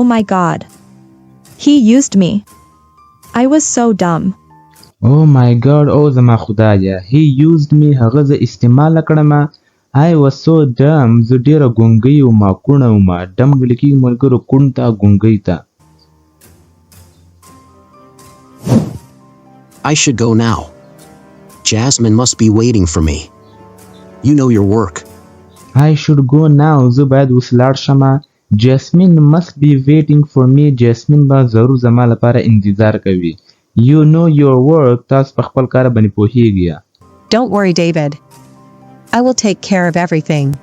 Oh my god. He used me. I was so dumb. Oh my god, او زما خدایا. He used me, هغه زه استعمال کړم. I was so dumb, زه ډیره ګونګی وم، کونه وم. ډم ویل کېږي ملګرو کون ته، ګونګی ته. I should go now. Jasmine must be waiting for me. You know your work. I should go now, زه باید اوس لاړ شم. Jasmine must be waiting for me. Jasmine به ضرور زما لپاره انتظار کوي. You know your work. تاسو په خپل کار باندې پوهیږئ. Don't worry, David. I will take care of everything.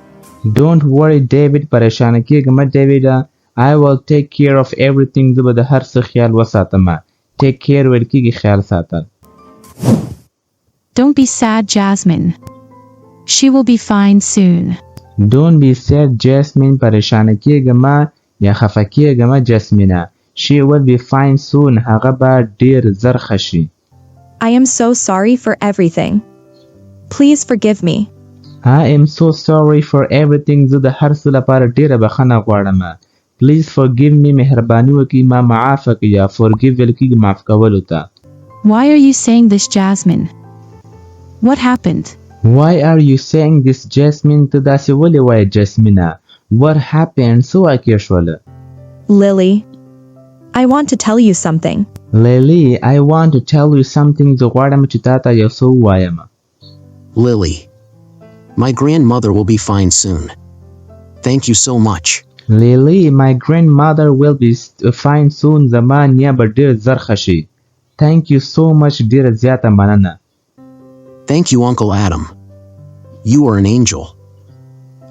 Don't worry, David. پریشانه کېږه مه ډیوډ. I will take care of everything. زه به د هر څه خیال وساتم. Take care ویل کېږي خیال ساتل. Don't be sad, Jasmine. She will be fine soon. Don't be sad, Jasmine. پریشانه کېږه مه یا خفه کېږه مه جسمینه. She will be fine soon. هغه به ډیر زر ښه شي. I am so sorry for everything. Please forgive me. I am so sorry for everything. زه د هر څه لپاره ډیره بخښنه غواړم. Please forgive me. مهرباني وکړئ ما معاف کړئ. Forgive ویل کېږي معاف کولو ته. Why are you saying this, Jasmine? What happened? Why are you saying this, Jasmine? ته داسې ولې وایې جسمینه؟ What happened? څه واقع شوله؟ Lily, I want to tell you something. Lily, I want to tell you something. زه غواړم چې تا ته یو څه ووایم. Lily, my grandmother will be fine soon. Thank you so much. Lily, my grandmother will be fine soon. زما نیا به ډیر زر ښه شي. Thank you so much. ډیره زیاته مننه. Thank you, Uncle Adam. You are an angel.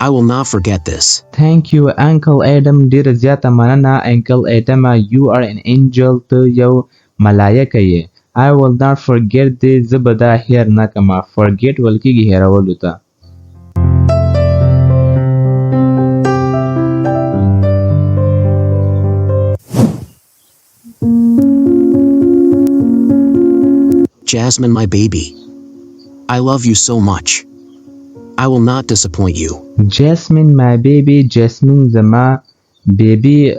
I will not forget this. Thank you, Uncle Adam. ډیره زیاته مننه Uncle Adam. You are an angel. ته یو ملایکه یې. I will not forget this. زه به دا هیر نه کړم. Forget ویل کېږي هیرولو ته. Jasmine, my baby. I love you so much. I will not disappoint you. Jasmine, my baby. Jasmine زما بیبي.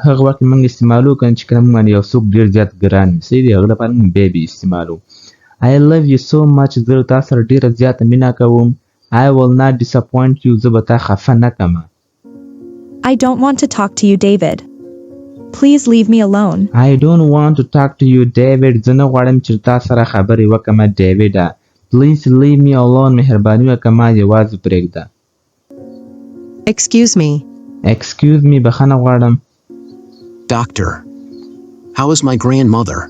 هغه وخت موږ استعمالو کنه چې کله موږ یو څوک ډیر زیات ګران وي دی هغه لپاره موږ بیبي استعمالو. I love you so much. زه تا سره ډیره زیاته مینه کوم. I will not disappoint you. زه به تا خفه نه کړم. I don't want to talk to you, David. Please leave me alone. I don't want to talk to you, David. زه نه غواړم چې تا سره خبرې وکړم ډیوډ. Please leave me alone. مهرباني وکړه ما یوازې پرېږده. Excuse me. Excuse me. بخښنه غواړم. Doctor, how is my grandmother?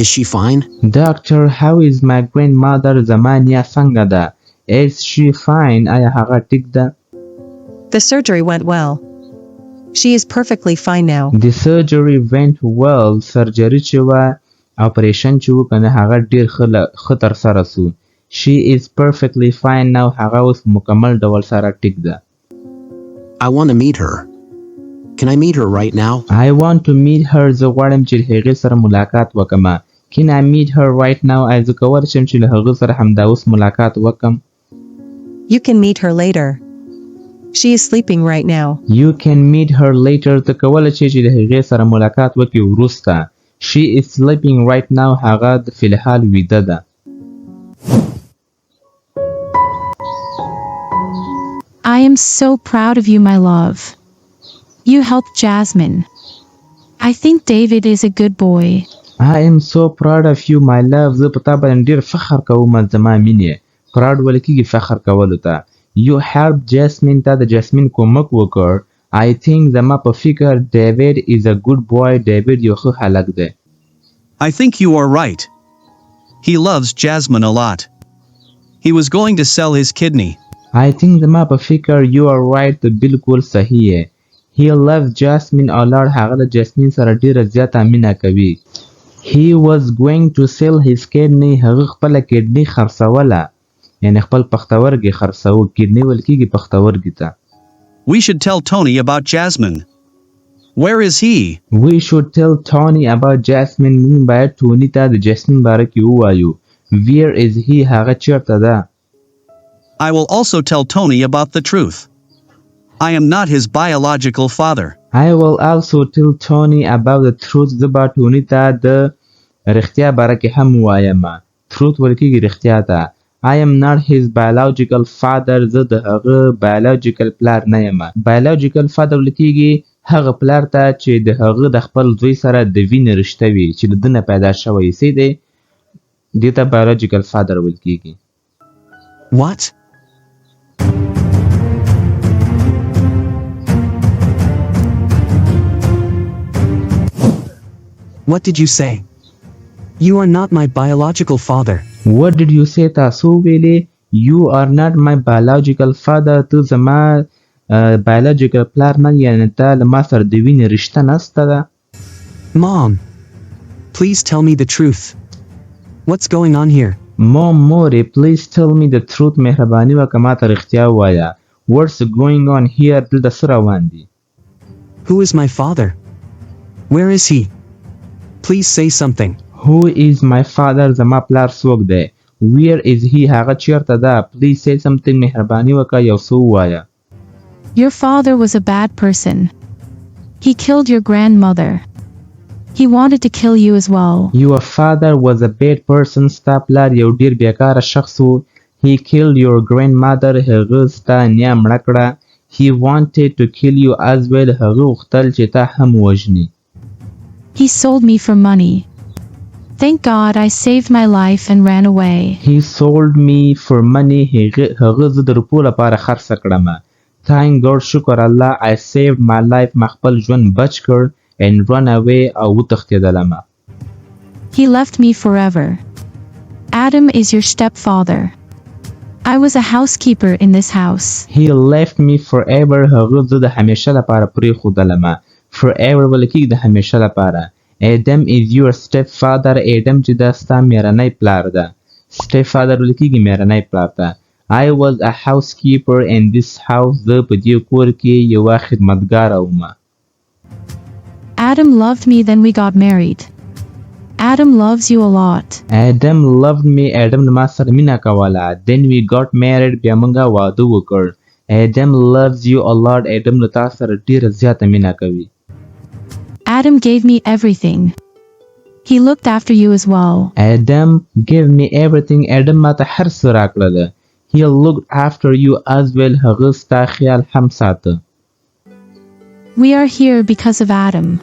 Is she fine? Doctor, how is my grandmother? زما نیا څنګه ده؟ Is she fine? آیا هغه ټیک ده؟ The surgery went well. She is perfectly fine now. The surgery went well. سرجري چې وه اپریشن چې و کنه هغه ډیر ښه ترسره سو. She is perfectly fine now. هغه اوس مکمل ډول سره ټیک ده. I want to meet her. Can I meet her right now? I want to meet her. زه غواړم چې هغې سره ملاقات وکړم. Can I meet her right now? زه کولی شم چې له هغې سره همدا اوس ملاقات وکړم. You can meet her later. She is sleeping right now. You can meet her later. ته کولی شې چې له هغې سره ملاقات وکړې وروسته. She is sleeping right now. هغه فی الحال ویده ده. I am so proud of you, my love. You helped Jasmine. I think David is a good boy. I am so proud of you, my love. زه په تا باندې ډېر فخر کوم زما مینې. proud ویل کېږي فخر کولو ته. You helped Jasmine. تا د جاسمین کومک وکړ. I think زما په فکر David is a good boy. David یو ښه هلک دی. I think you are right. He loves Jasmine a lot. He was going to sell his kidney. I think زما په فکر you are right. ته بالکل صحیح یې. He loves Jasmine a lot. هغه د جاسمین سره ډیره زیاته مینه کوي. He was going to sell his kidney. هغه خپله کډني خرڅوله. یعنی خپل پښتورګي خرڅو. کډني ویل کېږي پښتورګي ته. We should tell Tony about Jasmine. Where is he? We should tell Tony about Jasmine. موږ باید ټوني ته د جاسمین باره کې ووایو. Where is he? هغه چیرته ده؟ I will also tell Tony about the truth. I am not his biological father. I will also tell Tony about the truth. زه به ټوني ته د رښتیا باره کې هم وایم. truth ویل کېږي رښتیا ته. I am not his biological father. زه د هغه biological پلار نه یم. biological father ویل کېږي هغه پلار ته چې د هغه د خپل زوی سره د وینې رشته وي چې له ده نه پیدا شوی سی دی دې ته biological father ویل کېږي. What? What did you say? You are not my biological father. What did you say? تاسو ویلې You are not my biological father. ته زما biological پلار نه یعنې ته له ما سره د وینې رشته نسته ده. Mom, please tell me the truth. What's going on here? مورې please tell me the truth. مهرباني وکړه ما ته رښتیا ووایه. What's going on here? دلته څه روان دي؟ Who is my father? Where is he? Please say something. Who is my father? زما پلار څوک دی؟ Where is he? هغه چیرته ده؟ Please say something. مهرباني وکړه یو څه ووایه. Your father was a bad person. He killed your grandmother. He wanted to kill you as well. Your father was a bad person. ستا پلار یو ډیر بیکاره شخص و. He killed your grandmother. هغه ستا نیا مړه کړه. He wanted to kill you as well. هغه غوښتل چې تا هم وژني. He sold me for money. Thank God I saved my life and ran away. He sold me for money. هغه زه د روپو لپاره خرڅه کړم. Thank God شکر الله I saved my life. ما خپل ژوند بچ کړ and run away او وتښتېدلم. He left me forever. Adam is your stepfather. I was a housekeeper in this house. He left me forever. هغه زه د همیشه لپاره پرېښودلم. Forever ویل کېږي د همیشه لپاره. Adam is your stepfather. Adam چې دا ستا میرنی پلار ده. Stepfather ویل کېږي میرنی پلار ته. I was a housekeeper in this house. زه په دې کور کې یوه خدمتګاره وم. Adam loved me, then we got married. Adam loves you a lot. Adam loved me. Adam له ما سره مینه کوله. Then we got married. بیا موږ واده وکړ. Adam loves you a lot. Adam له تا سره ډیره زیاته مینه کوي. Adam gave me everything. He looked after you as well. Adam gave me everything. Adam ما ته هر څه راکړل. He looked after you as well. هغه ستا خیال هم ساته. We are here because of Adam.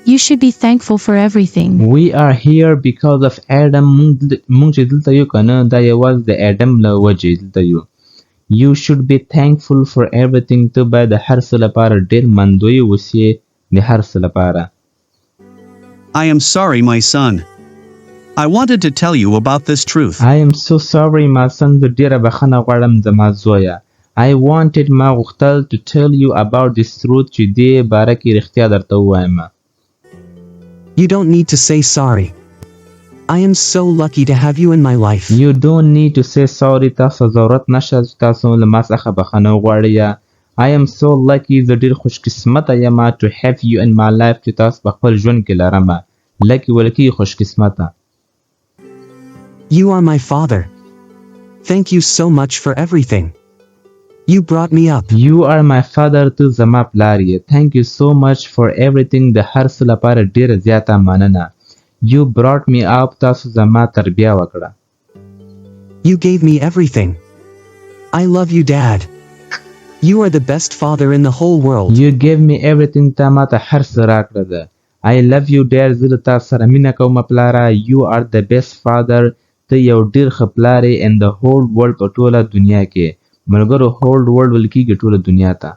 You should be thankful for everything. We are here because of Adam. مونږ چې دلته یو کنه دا یوازې د Adam له وجې دلته یو. You should be thankful for everything. ته باید د هر څه لپاره ډېر منندوی اوسې د هر څه لپاره. I am sorry, my son. I wanted to tell you about this truth. I am so sorry, my son. زه ډېره بخښنه غواړم زما زویه. I wanted ما غوښتل to tell you about this truth چې دې باره کې رښتیا درته ووایم. You don't need to say sorry. I am so lucky to have you in my life. You don't need to say sorry. تاسو ضرورت نشته چې تاسو له ما څخه بخښنه وغواړئ. I am so lucky. زه ډېر خوش قسمته یم to have you in my life چې تاسو په خپل ژوند کې لرم. lucky ویل کېږي خوش قسمته. You are my father. Thank you so much for everything. You brought me up. You are my father. ته زما پلار یې. Thank you so much for everything. د هر څه لپاره ډېره زیاته مننه. You brought me up. تاسو زما تربیه وکړه. You gave me everything. I love you, Dad. You are the best father in the whole world. You gave me everything. تا ما ته هر څه راکړه ده. I love you, Dad. زه د تا سره مینه کوم پلاره. You are the best father. ته یو ډېر ښه پلار یې in the whole world په ټوله دنیا کې. ملګرو whole world ویل کېږي ټوله دنیا ته.